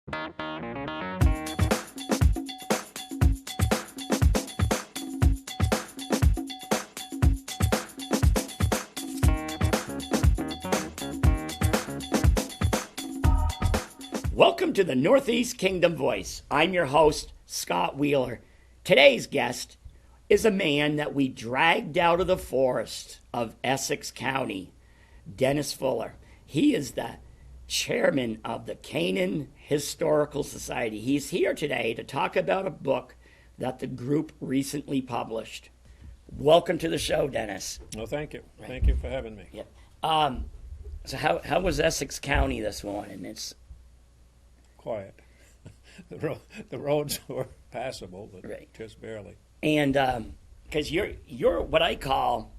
Welcome to the Northeast Kingdom Voice. I'm your host, Scott Wheeler. Today's guest is a man that we dragged out of the forest of Essex County, Dennis Fuller. He is the chairman of the Canaan Historical Society. He's here today to talk about a book that the group recently published. Welcome to the show, Dennis. Well, thank you. Right. Thank you for having me. Yeah. So how was Essex County this morning? It's quiet. The roads were passable, but right. Just barely. And because you're what I call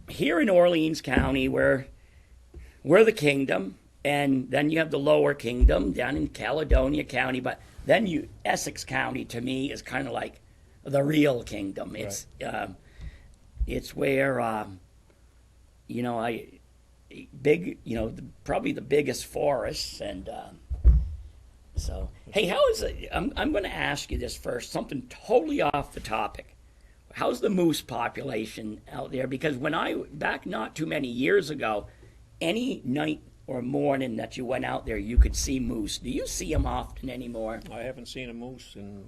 here in Orleans County, we're the kingdom, and then you have the lower kingdom down in Caledonia County, but then Essex County to me is kind of like the real kingdom. It's right. It's where probably the biggest forests and. So, hey, how is it? I'm going to ask you this first, something totally off the topic. How's the moose population out there? Because back not too many years ago, any night or morning that you went out there, you could see moose. Do you see them often anymore? I haven't seen a moose in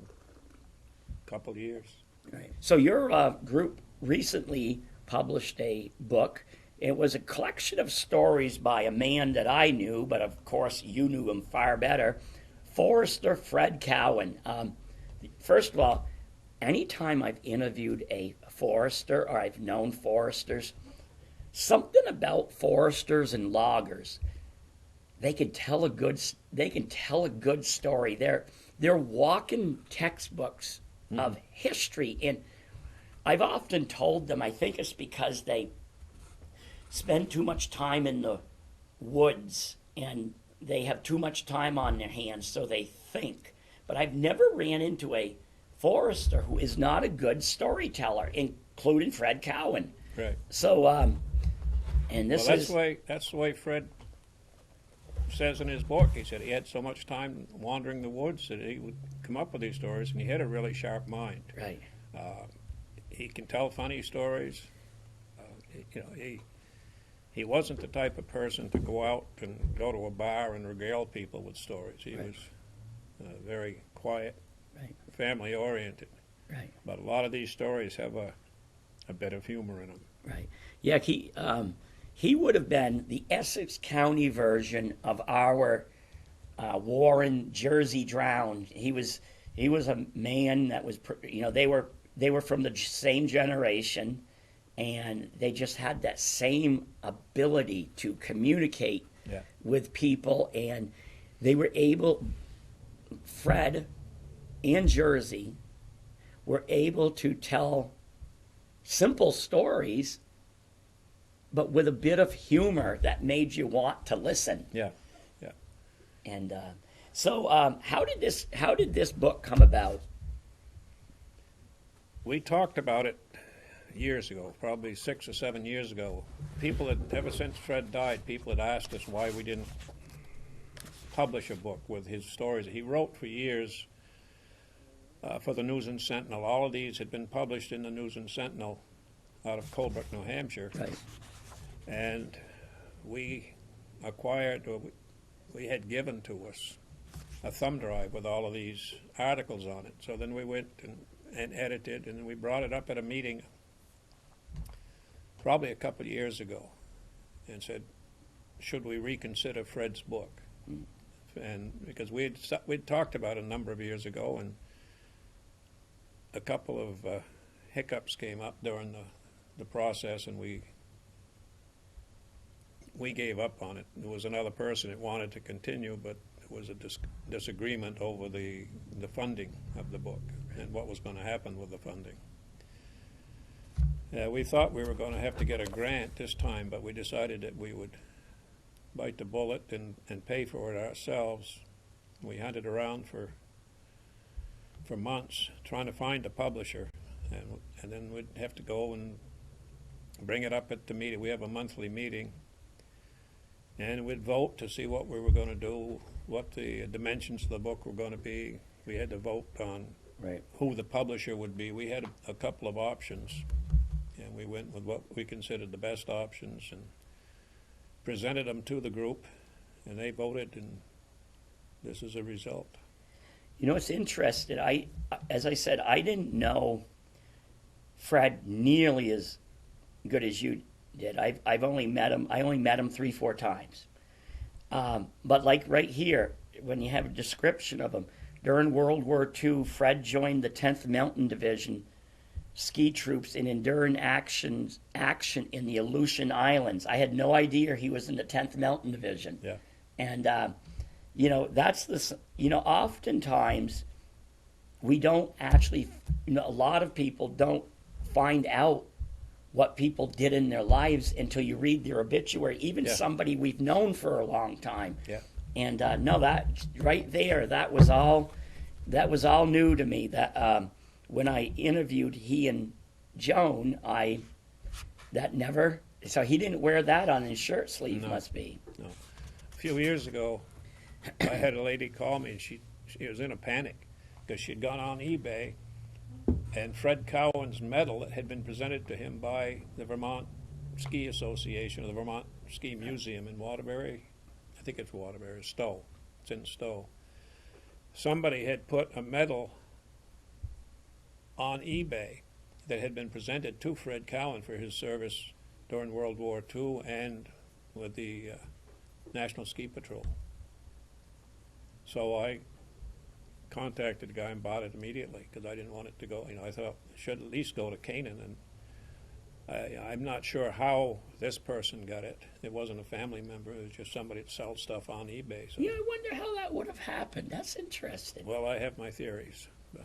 a couple of years. Right. So your group recently published a book. It was a collection of stories by a man that I knew, but of course you knew him far better. Forester Fred Cowan. First of all, anytime I've interviewed a forester or I've known foresters, something about foresters and loggers, they can tell a good story. They're walking textbooks of history, and I've often told them I think it's because they spend too much time in the woods and they have too much time on their hands, so they think. But I've never ran into a forester who is not a good storyteller, including Fred Cowan. Right. So, and this that's the way Fred says in his book. He said he had so much time wandering the woods that he would come up with these stories, and he had a really sharp mind. Right. He can tell funny stories. He wasn't the type of person to go out and go to a bar and regale people with stories. He right. was very quiet, right. family-oriented. Right. But a lot of these stories have a bit of humor in them. Right. Yeah, he would have been the Essex County version of our Warren Jersey Drowned. He was a man that was, they were from the same generation. And they just had that same ability to communicate with people. And they were able, Fred and Jersey were able to tell simple stories, but with a bit of humor that made you want to listen. Yeah. And so how did this book come about? We talked about it years ago, probably 6 or 7 years ago. Ever since Fred died, people had asked us why we didn't publish a book with his stories. He wrote for years for the News and Sentinel. All of these had been published in the News and Sentinel out of Colebrook, New Hampshire. Right. And we had given to us a thumb drive with all of these articles on it. So then we went and edited, and then we brought it up at a meeting probably a couple of years ago and said, should we reconsider Fred's book? And because we'd talked about it a number of years ago, and a couple of hiccups came up during the process, and we gave up on it. There was another person that wanted to continue, but there was a disagreement over the funding of the book and what was going to happen with the funding. We thought we were going to have to get a grant this time, but we decided that we would bite the bullet and pay for it ourselves. We hunted around for months trying to find a publisher, and then we'd have to go and bring it up at the meeting. We have a monthly meeting, and we'd vote to see what we were going to do, what the dimensions of the book were going to be. We had to vote on Right. who the publisher would be. We had a couple of options, and we went with what we considered the best options and presented them to the group, and they voted, and this is a result. You know, it's interesting. As I said, I didn't know Fred nearly as good as you did. I've only met him. I only met him 3-4 times. But like right here, when you have a description of him, during World War II, Fred joined the 10th Mountain Division ski troops in enduring action in the Aleutian Islands. I had no idea he was in the 10th Mountain Division. Yeah. And you know, that's the, you know, oftentimes we don't actually, you know, a lot of people don't find out what people did in their lives until you read their obituary, even Yeah. somebody we've known for a long time. Yeah. And no, that right there, that was all new to me. That when I interviewed he and Joan, so he didn't wear that on his shirt sleeve, No. must be. No. A few years ago, I had a lady call me, and she was in a panic because she'd gone on eBay, and Fred Cowan's medal that had been presented to him by the Vermont Ski Association, or the Vermont Ski Museum in Waterbury, I think it's Waterbury, Stowe. It's in Stowe. Somebody had put a medal on eBay that had been presented to Fred Cowan for his service during World War II and with the National Ski Patrol. So I contacted the guy and bought it immediately because I didn't want it to go. You know, I thought it should at least go to Canaan, and I'm not sure how this person got it. It wasn't a family member. It was just somebody that sells stuff on eBay. So. Yeah, I wonder how that would have happened. That's interesting. Well, I have my theories. But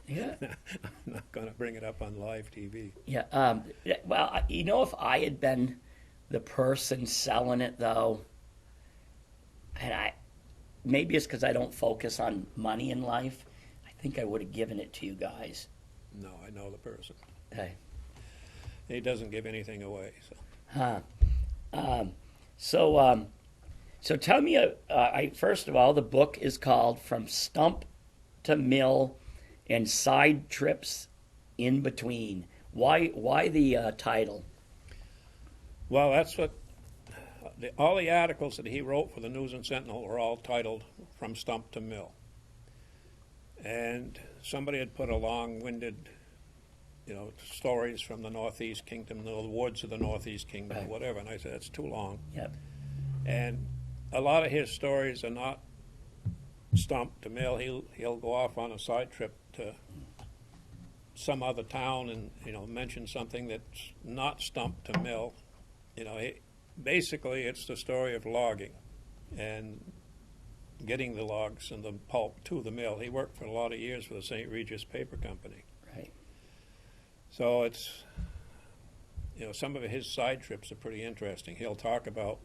Yeah. I'm not going to bring it up on live TV. Yeah. Well, you know, if I had been the person selling it, though, and maybe it's because I don't focus on money in life, I think I would have given it to you guys. No, I know the person. Hey. He doesn't give anything away. So. So tell me, first of all, the book is called From Stump to Mill and Side Trips in Between. Why the title? Well, that's what all the articles that he wrote for the News and Sentinel were all titled From Stump to Mill. And somebody had put a long-winded, stories from the Northeast Kingdom, the woods of the Northeast Kingdom, Right. whatever. And I said, that's too long. Yep. And a lot of his stories are not stump to mill. He'll go off on a side trip to some other town and mention something that's not stump to mill. Basically it's the story of logging and getting the logs and the pulp to the mill. He worked for a lot of years for the St. Regis Paper Company. Right. So it's some of his side trips are pretty interesting. He'll talk about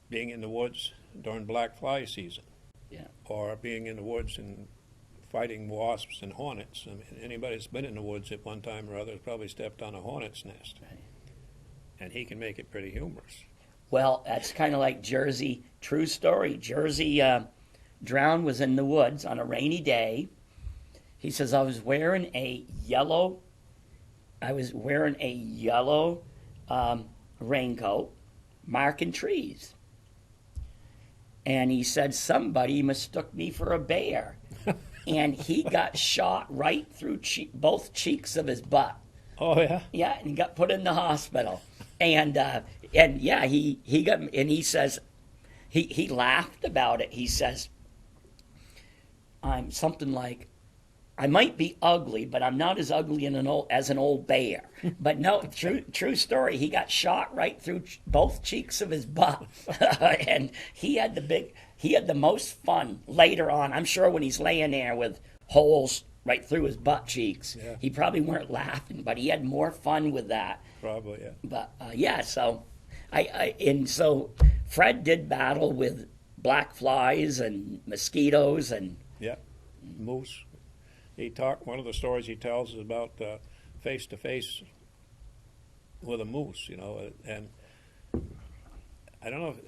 being in the woods during black fly season. Yeah. Or being in the woods and fighting wasps and hornets. I mean, anybody that's been in the woods at one time or other has probably stepped on a hornet's nest. Right. And he can make it pretty humorous. Well, that's kind of like Jersey, true story. Jersey Drown was in the woods on a rainy day. He says, I was wearing a yellow raincoat, marking trees. And he said, somebody mistook me for a bear. And he got shot right through both cheeks of his butt. Oh, yeah? Yeah, and he got put in the hospital. And yeah, he got, and he says, he laughed about it. He says, I'm something like, I might be ugly, but I'm not as ugly as an old bear. But no, true story. He got shot right through both cheeks of his butt, and he had the most fun later on. I'm sure when he's laying there with holes right through his butt cheeks, Yeah. He probably weren't laughing, but he had more fun with that. Probably, yeah. But yeah, so so Fred did battle with black flies and mosquitoes and Yeah. Moose. One of the stories he tells is about face-to-face with a moose, and I don't know if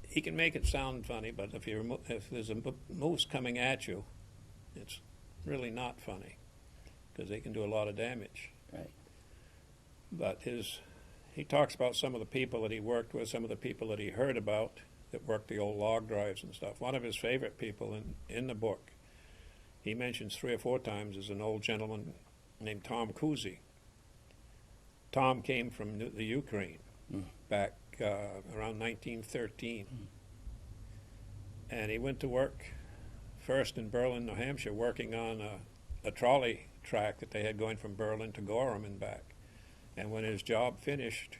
he can make it sound funny, but if there's a moose coming at you, it's really not funny because they can do a lot of damage. Right. But he talks about some of the people that he worked with, some of the people that he heard about that worked the old log drives and stuff. One of his favorite people in the book, he mentions 3 or 4 times, is an old gentleman named Tom Cousy. Tom came from the Ukraine back around 1913. And he went to work first in Berlin, New Hampshire, working on a trolley track that they had going from Berlin to Gorham and back. And when his job finished,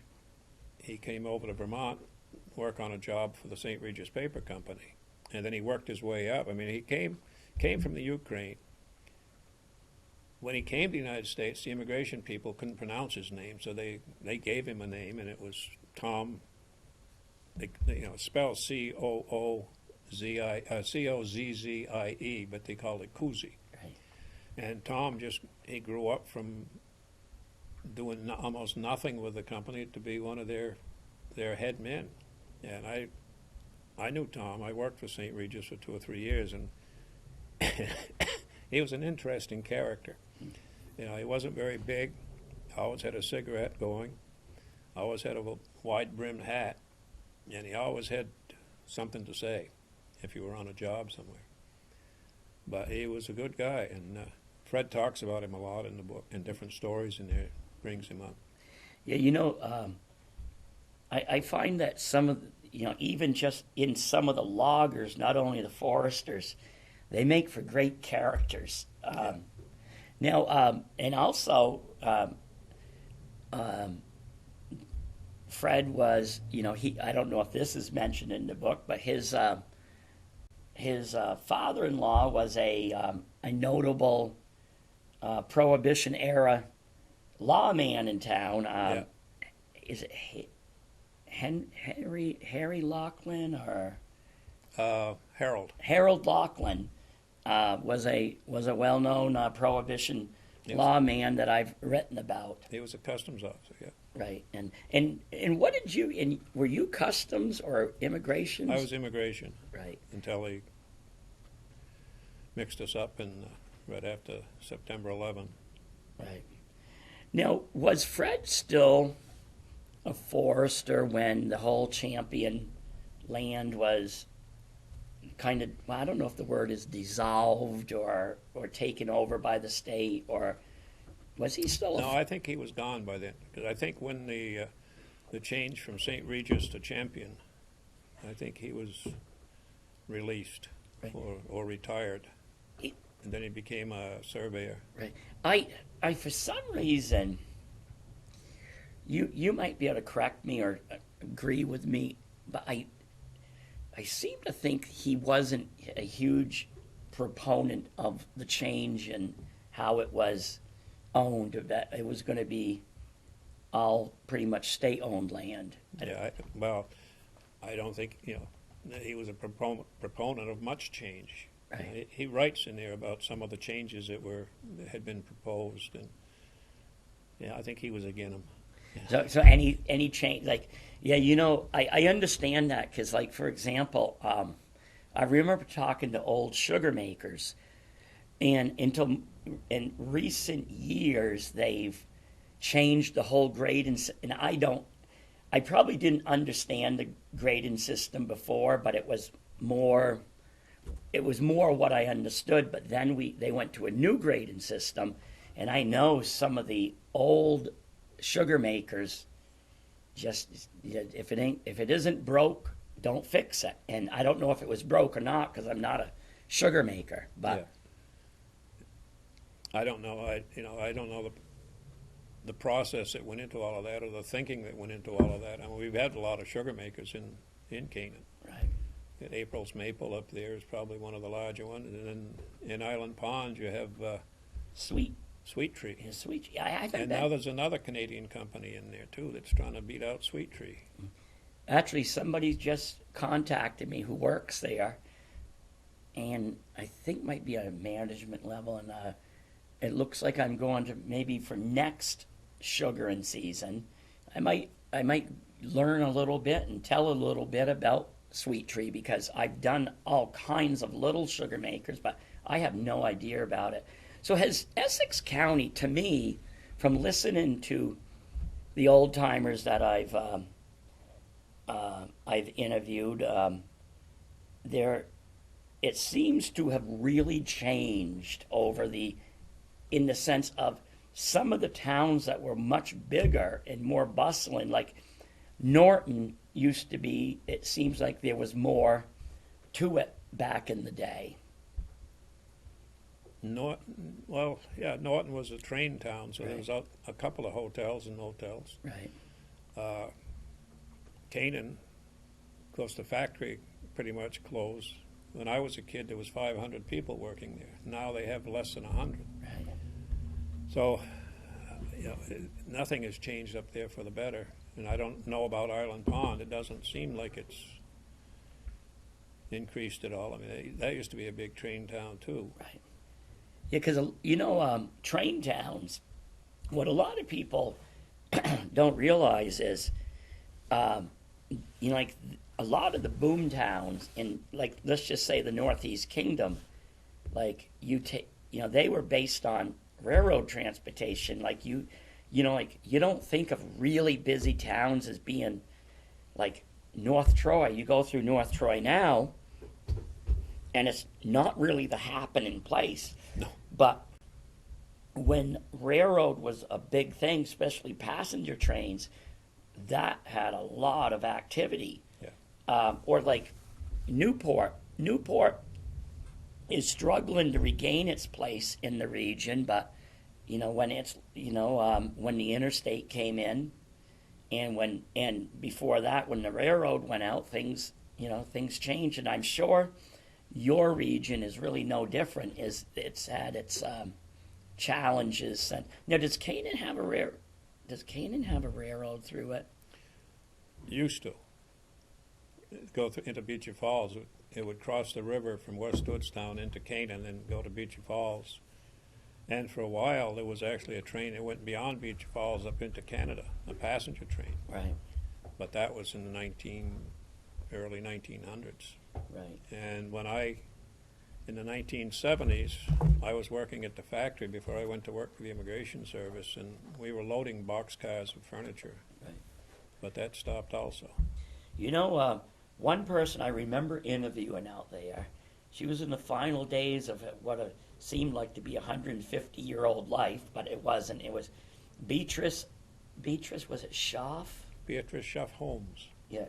he came over to Vermont, work on a job for the St. Regis Paper Company. And then he worked his way up. I mean, he came from the Ukraine. When he came to the United States, the immigration people couldn't pronounce his name, so they gave him a name, and it was Tom. It's spelled Cozzie, but they called it Cousy. Right. And Tom he grew up from doing almost nothing with the company to be one of their head men. And I knew Tom. I worked for St. Regis for 2 or 3 years, and he was an interesting character. He wasn't very big, always had a cigarette going, always had a wide-brimmed hat, and he always had something to say if you were on a job somewhere. But he was a good guy, and Fred talks about him a lot in the book, in different stories in there, brings him up. Yeah, I find that some of, even just in some of the loggers, not only the foresters, they make for great characters. Now, and also, Fred was, I don't know if this is mentioned in the book, but his father-in-law was a notable Prohibition-era lawman in town. Is it Harry Laughlin or Harold? Harold Laughlin was a well-known Prohibition lawman that I've written about. He was a customs officer, yeah. Right, and what did you? Were you customs or immigration? I was immigration. Right. Until he mixed us up right after September 11. Right. Now, was Fred still a forester when the whole Champion land was kind of, well, I don't know if the word is dissolved or taken over by the state, or was he still? No, I think he was gone by then. Because I think when the change from St. Regis to Champion, I think he was released or retired, and then he became a surveyor. Right. I for some reason, you might be able to correct me or agree with me, but I seem to think he wasn't a huge proponent of the change and how it was owned, that it was going to be all pretty much state-owned land. Yeah, I don't think, that he was a proponent of much change. Right. He writes in there about some of the changes that had been proposed, and I think he was against them. Yeah. So any change, like, I understand that, because, like, for example, I remember talking to old sugar makers, and in recent years they've changed the whole grading, and I probably didn't understand the grading system before, but it was more what I understood. But then they went to a new grading system, and I know some of the old sugar makers just, if it isn't broke, don't fix it. And I don't know if it was broke or not, because I'm not a sugar maker. But yeah. I don't know. I don't know the process that went into all of that, or the thinking that went into all of that. I mean, we've had a lot of sugar makers in Canaan. Right. April's Maple up there is probably one of the larger ones, and then in Island Pond you have Sweet Tree. Yeah, Sweet Tree. I think and now there's another Canadian company in there too that's trying to beat out Sweet Tree. Actually, somebody just contacted me who works there, and I think might be at a management level, and it looks like I'm going to maybe for next sugaring season, I might I might learn a little bit and tell a little bit about Sweet Tree, because I've done all kinds of little sugar makers, but I have no idea about it. So has Essex County, to me, from listening to the old timers that I've interviewed, there, it seems to have really changed in the sense of some of the towns that were much bigger and more bustling, like Norton used to be, it seems like there was more to it back in the day. Norton was a train town, so there was a couple of hotels and motels. Right. Canaan, of course, the factory pretty much closed. When I was a kid, there was 500 people working there. Now they have less than 100. Right. So, nothing has changed up there for the better. And I don't know about Island Pond. It doesn't seem like it's increased at all. I mean, that used to be a big train town too. Right. Yeah, because, train towns, what a lot of people don't realize is, like a lot of the boom towns in, like, let's just say the Northeast Kingdom, like they were based on railroad transportation. Like you don't think of really busy towns as being like North Troy. You go through North Troy now, and it's not really the happening place. No. But when railroad was a big thing, especially passenger trains, that had a lot of activity. Yeah. Or like Newport. Newport is struggling to regain its place in the region, but when the interstate came in, and before that, when the railroad went out, things changed, and I'm sure your region is really no different. It's had its challenges. And now, does Canaan have a railroad through it? Used to go into Beecher Falls. It would cross the river from West Woodstown into Canaan and go to Beecher Falls. And for a while, there was actually a train that went beyond Beecher Falls up into Canada, a passenger train. Right. But that was in the early 1900s. Right. And in the 1970s, I was working at the factory before I went to work for the Immigration Service, and we were loading boxcars of furniture. Right. But that stopped also. One person I remember interviewing out there, she was in the final days of what seemed like to be a 150-year-old life, but it wasn't. It was Beatrice, was it Schaff? Beatrice Schaff Holmes. Yeah,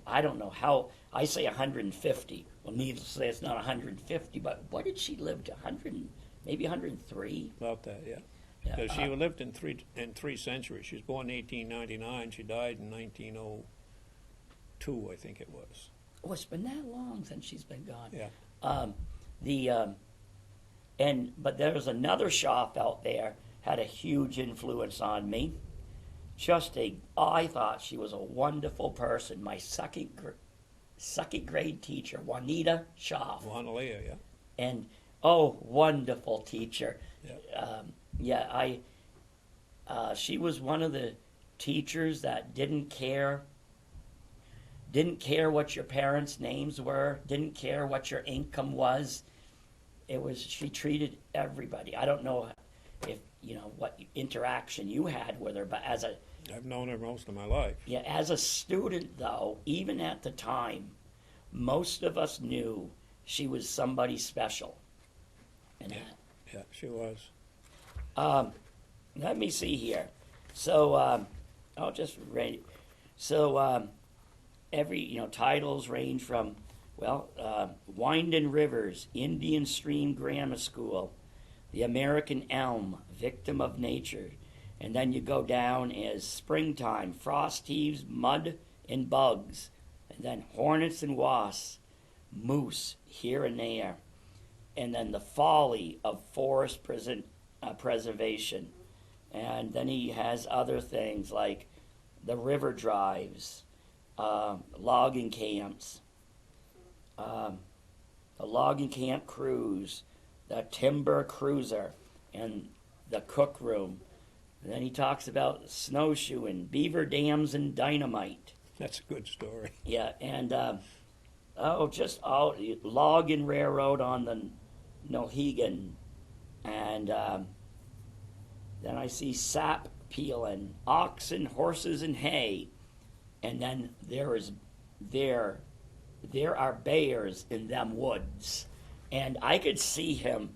I don't know how, I say 150. Well, needless to say, it's not 150, but what did she live to? 100, maybe 103? About that, yeah. Yeah, Because she lived in three centuries. She was born in 1899. She died in 1902, I think it was. Oh, it's been that long since she's been gone. Yeah. But there was another shop out there had a huge influence on me. I thought she was a wonderful person. My second grade teacher, Juanita Schaff. Juanita, yeah. And wonderful teacher. Yeah. She was one of the teachers that didn't care what your parents' names were, didn't care what your income was. She treated everybody. I don't know if what interaction you had with her, but I've known her most of my life. Yeah, as a student though, even at the time, most of us knew she was somebody special. Yeah, she was. Let me see here. So I'll just read. So titles range from Winding Rivers, Indian Stream Grammar School, The American Elm, Victim of Nature, and then you go down as Springtime, Frost Heaves, Mud and Bugs, and then Hornets and Wasps, Moose here and there, and then The Folly of Forest Preservation. And then he has other things like the river drives, logging camps, the logging camp cruise, the timber cruiser, and the cook room, And then he talks about snowshoeing, beaver dams, and dynamite. That's a good story. Yeah, and just all logging railroad on the Nohegan, and then I see sap peeling, oxen, horses, and hay, and then there are bears in them woods, and I could see him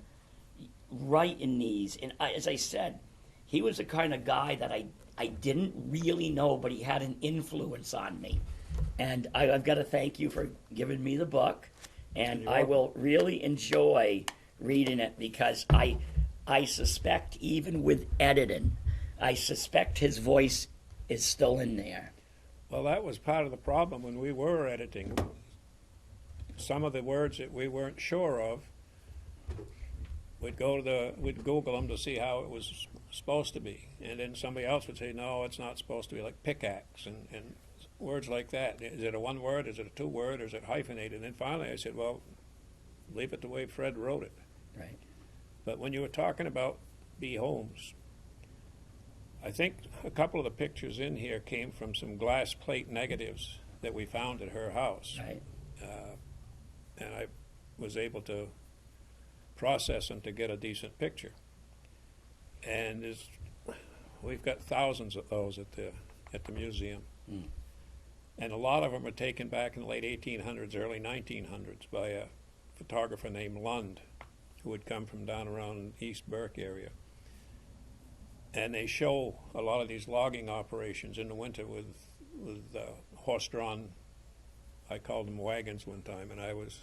writing these. And as I said, he was the kind of guy that I didn't really know, but he had an influence on me. And I've got to thank you for giving me the book, and I will really enjoy reading it, because I suspect, even with editing, I suspect his voice is still in there. Well, that was part of the problem when we were editing. Some of the words that we weren't sure of, we'd Google them to see how it was supposed to be, and then somebody else would say, no, it's not supposed to be, like pickaxe and words like that. Is it a one word? Is it a two word? Or is it hyphenated? And then finally I said, well, leave it the way Fred wrote it. Right. But when you were talking about B. Holmes, I think a couple of the pictures in here came from some glass plate negatives that we found at her house. Right. And I was able to process them to get a decent picture. And we've got thousands of those at the museum. Mm. And a lot of them are taken back in the late 1800s, early 1900s by a photographer named Lund, who had come from down around East Burke area. And they show a lot of these logging operations in the winter with horse-drawn, I called them wagons one time, and I was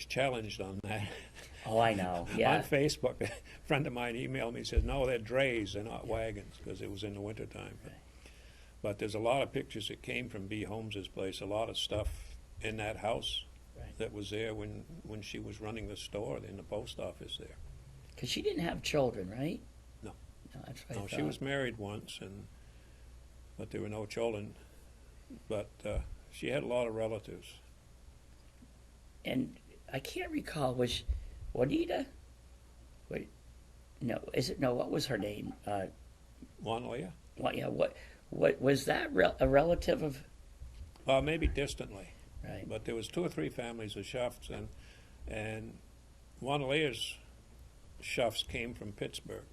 challenged on that. Oh, I know. Yeah. On Facebook, a friend of mine emailed me and said, no, they're drays, they're not wagons, because it was in the wintertime. Right. But there's a lot of pictures that came from B. Holmes's place, a lot of stuff in that house that was there when she was running the store in the post office there. Because she didn't have children, right? No. No, that's what I No, she thought. was married once, but there were no children. But she had a lot of relatives. And I can't recall, was Juanita? Wait, no, what was her name? Juan Leah? What was that a relative of? Maybe distantly. Right. But there was 2 or 3 families of Schuffs, and Juan Leah's Schuffs came from Pittsburgh.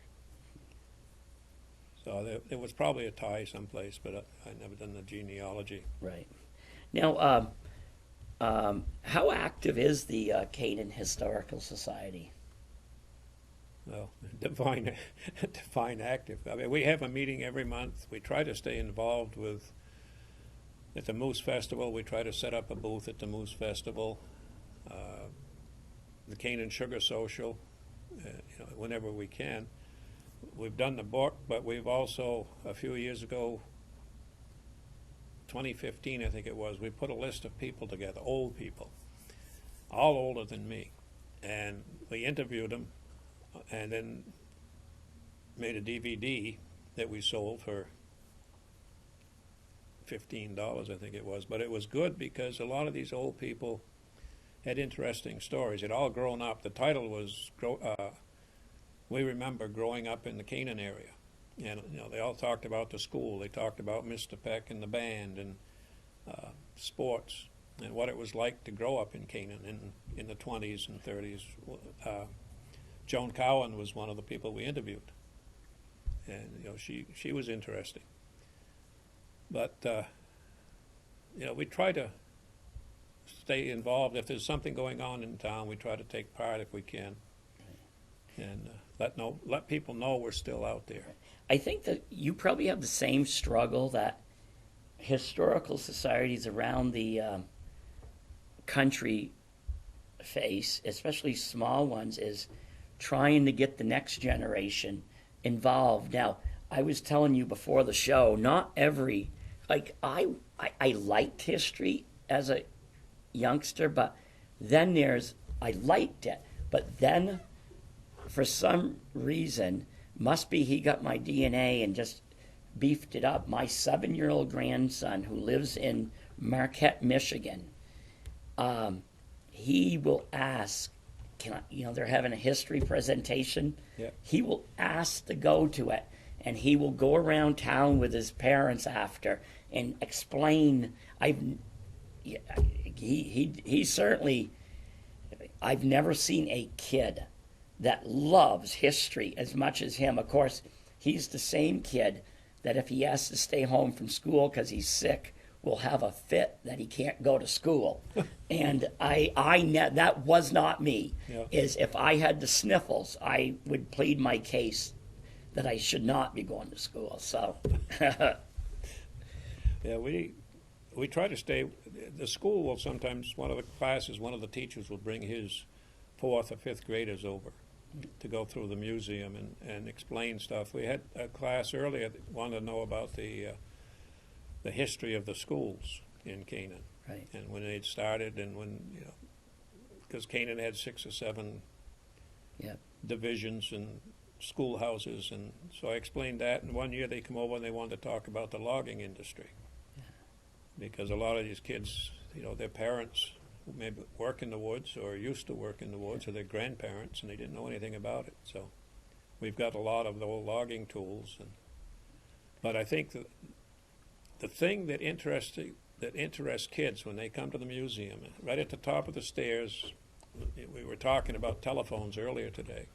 So there was probably a tie someplace, but I never done the genealogy. Right. Now, how active is the Canaan Historical Society? Well, define active. I mean, we have a meeting every month. We try to stay involved at the Moose Festival. We try to set up a booth at the Moose Festival. The Canaan Sugar Social, whenever we can. We've done the book, but we've also, a few years ago, 2015 I think it was, we put a list of people together, old people, all older than me, and we interviewed them and then made a DVD that we sold for $15, I think it was. But it was good because a lot of these old people had interesting stories. They'd all grown up. The title was We Remember Growing Up in the Canaan Area. And they all talked about the school. They talked about Mr. Peck and the band and sports and what it was like to grow up in Canaan in the 20s and 30s. Joan Cowan was one of the people we interviewed, and she was interesting. But we try to stay involved. If there's something going on in town, we try to take part if we can, and let people know we're still out there. I think that you probably have the same struggle that historical societies around the country face, especially small ones, is trying to get the next generation involved. Now, I was telling you before the show, not every, I liked history as a youngster, but then I liked it, but then for some reason, must be he got my DNA and just beefed it up. My 7-year-old grandson, who lives in Marquette, Michigan, he will ask they're having a history presentation. Yeah. He will ask to go to it, and he will go around town with his parents after and explain. He certainly. I've never seen a kid that loves history as much as him. Of course, he's the same kid that if he has to stay home from school because he's sick, will have a fit that he can't go to school. And that was not me. Yeah. Is if I had the sniffles, I would plead my case that I should not be going to school. So, Yeah, we try to stay. The school will sometimes, one of the classes, one of the teachers will bring his 4th or 5th graders over to go through the museum and explain stuff. We had a class earlier that wanted to know about the history of the schools in Canaan, right. and when they'd started, and when, because Canaan had 6 or 7 Yep. divisions and schoolhouses, and so I explained that. And one year they come over and they wanted to talk about the logging industry, because a lot of these kids, their parents maybe work in the woods or used to work in the woods, or their grandparents, and they didn't know anything about it. So we've got a lot of the old logging tools, but I think that the thing that interests kids when they come to the museum, right at the top of the stairs, we were talking about telephones earlier today.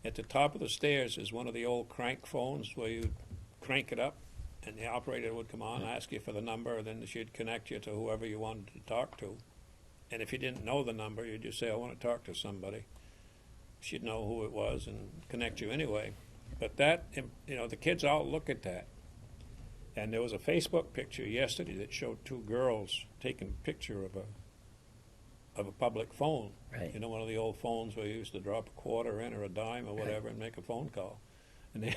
At the top of the stairs is one of the old crank phones where you crank it up and the operator would come on, ask you for the number, and then she'd connect you to whoever you wanted to talk to. And if you didn't know the number, you'd just say, I want to talk to somebody. She'd know who it was and connect you anyway. But that, the kids all look at that. And there was a Facebook picture yesterday that showed 2 girls taking a picture of a public phone. Right. One of the old phones where you used to drop a quarter in or a dime or whatever and make a phone call. And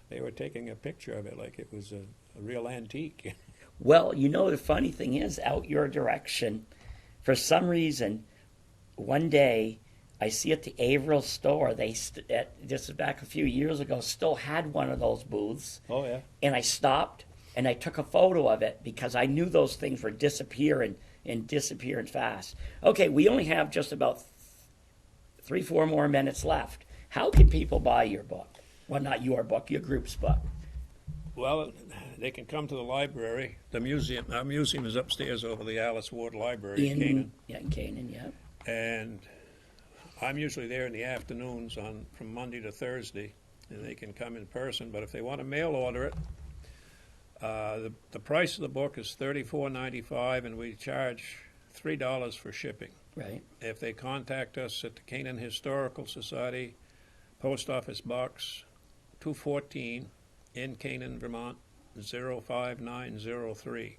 they were taking a picture of it like it was a real antique. Well, the funny thing is, out your direction, for some reason, one day I see at the Averill store, this is back a few years ago, still had one of those booths. Oh, yeah. And I stopped and I took a photo of it because I knew those things were disappearing fast. Okay, we only have just about 3-4 more minutes left. How can people buy your book? Well, not your book, your group's book. Well, they can come to the library. The museum, our museum is upstairs over the Alice Ward Library in Canaan. Yeah, in Canaan, yeah. And I'm usually there in the afternoons from Monday to Thursday, and they can come in person. But if they want to mail order it, the price of the book is $34.95, and we charge $3 for shipping. Right. If they contact us at the Canaan Historical Society, Post Office Box 214 in Canaan, Vermont 05903,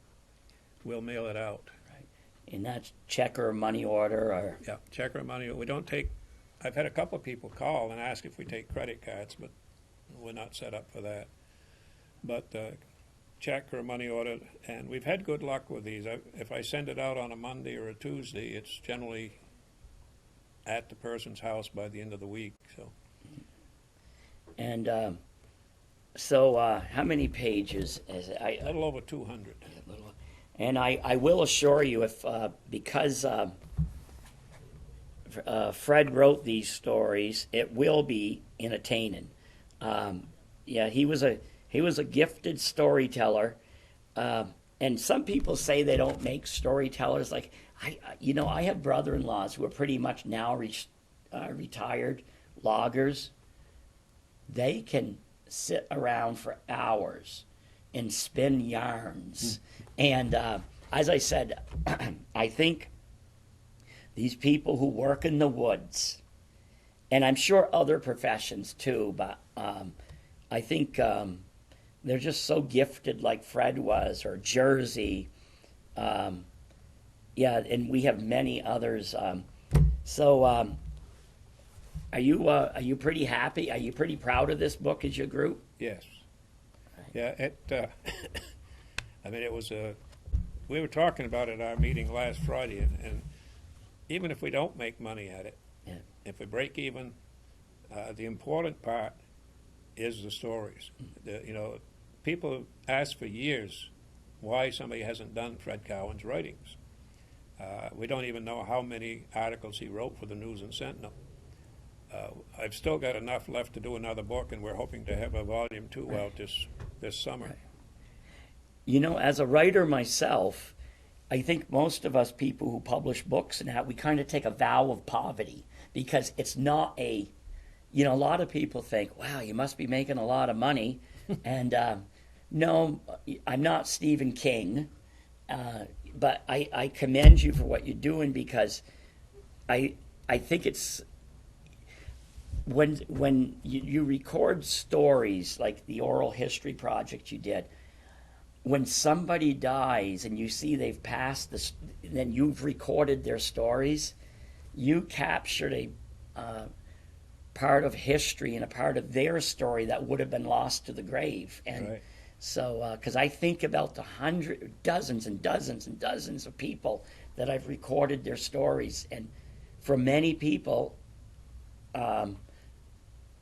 we'll mail it out. And that's check or money order, or Yeah, check or money. We don't take. I've had a couple of people call and ask if we take credit cards, but we're not set up for that. But check or money order, and we've had good luck with these. If I send it out on a Monday or a Tuesday, it's generally at the person's house by the end of the week. So. And so how many pages is it? A little over 200. And I will assure you, if because Fred wrote these stories, it will be entertaining. Yeah, he was a gifted storyteller, and some people say they don't make storytellers. Like I have brother-in-laws who are pretty much now retired loggers. They can sit around for hours and spin yarns. And as I said, I think these people who work in the woods, and I'm sure other professions too, but I think they're just so gifted like Fred was, or Jersey. Yeah, and we have many others. Are you pretty happy? Are you pretty proud of this book as your group? Yes. Yeah, I mean, it was we were talking about it at our meeting last Friday, and even if we don't make money at it, Yeah. if we break even, the important part is the stories. People ask for years why somebody hasn't done Fred Cowan's writings. We don't even know how many articles he wrote for the News and Sentinel. I've still got enough left to do another book, and we're hoping to have a volume 2 out this summer. Right. You know, as a writer myself, I think most of us people who publish books and we kind of take a vow of poverty because it's not a, you know, a lot of people think, wow, you must be making a lot of money. And no, I'm not Stephen King, but I commend you for what you're doing because I think it's when you record stories like the oral history project you did, when somebody dies and you see they've passed this, then you've recorded their stories, you captured a part of history and a part of their story that would have been lost to the grave. And Right. so, because I think about the dozens and dozens and dozens of people that I've recorded their stories, and for many people,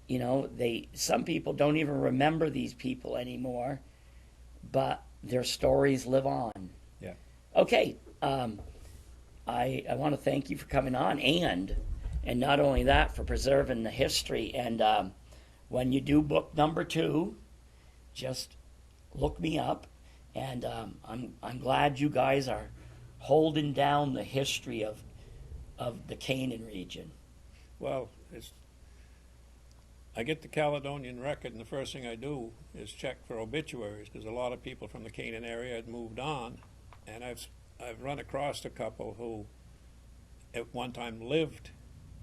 you know, some people don't even remember these people anymore, but their stories live on. Yeah. Okay, I want to thank you for coming on, and not only that, for preserving the history. And when you do book number 2, just look me up. And I'm glad you guys are holding down the history of the Canaan region. Well, I get the Caledonian Record, and the first thing I do is check for obituaries because a lot of people from the Canaan area had moved on, and I've run across a couple who at one time lived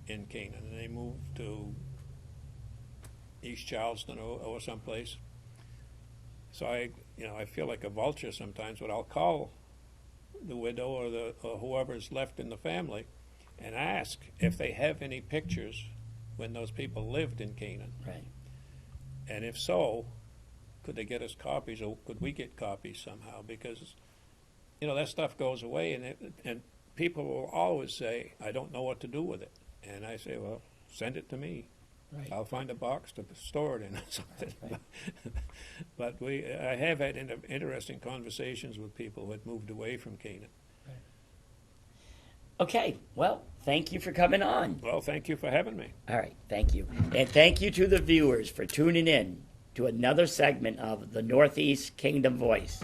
in Canaan, and they moved to East Charleston or someplace. So I feel like a vulture sometimes, but I'll call the widow or whoever's left in the family and ask if they have any pictures when those people lived in Canaan. Right. And if so, could they get us copies, or could we get copies somehow? Because, you know, that stuff goes away, and people will always say, I don't know what to do with it. And I say, well, send it to me. Right. I'll find a box to store it in or something. Right. But I have had interesting conversations with people who had moved away from Canaan. Okay, well, thank you for coming on. Well, thank you for having me. All right, thank you. And thank you to the viewers for tuning in to another segment of the Northeast Kingdom Voice.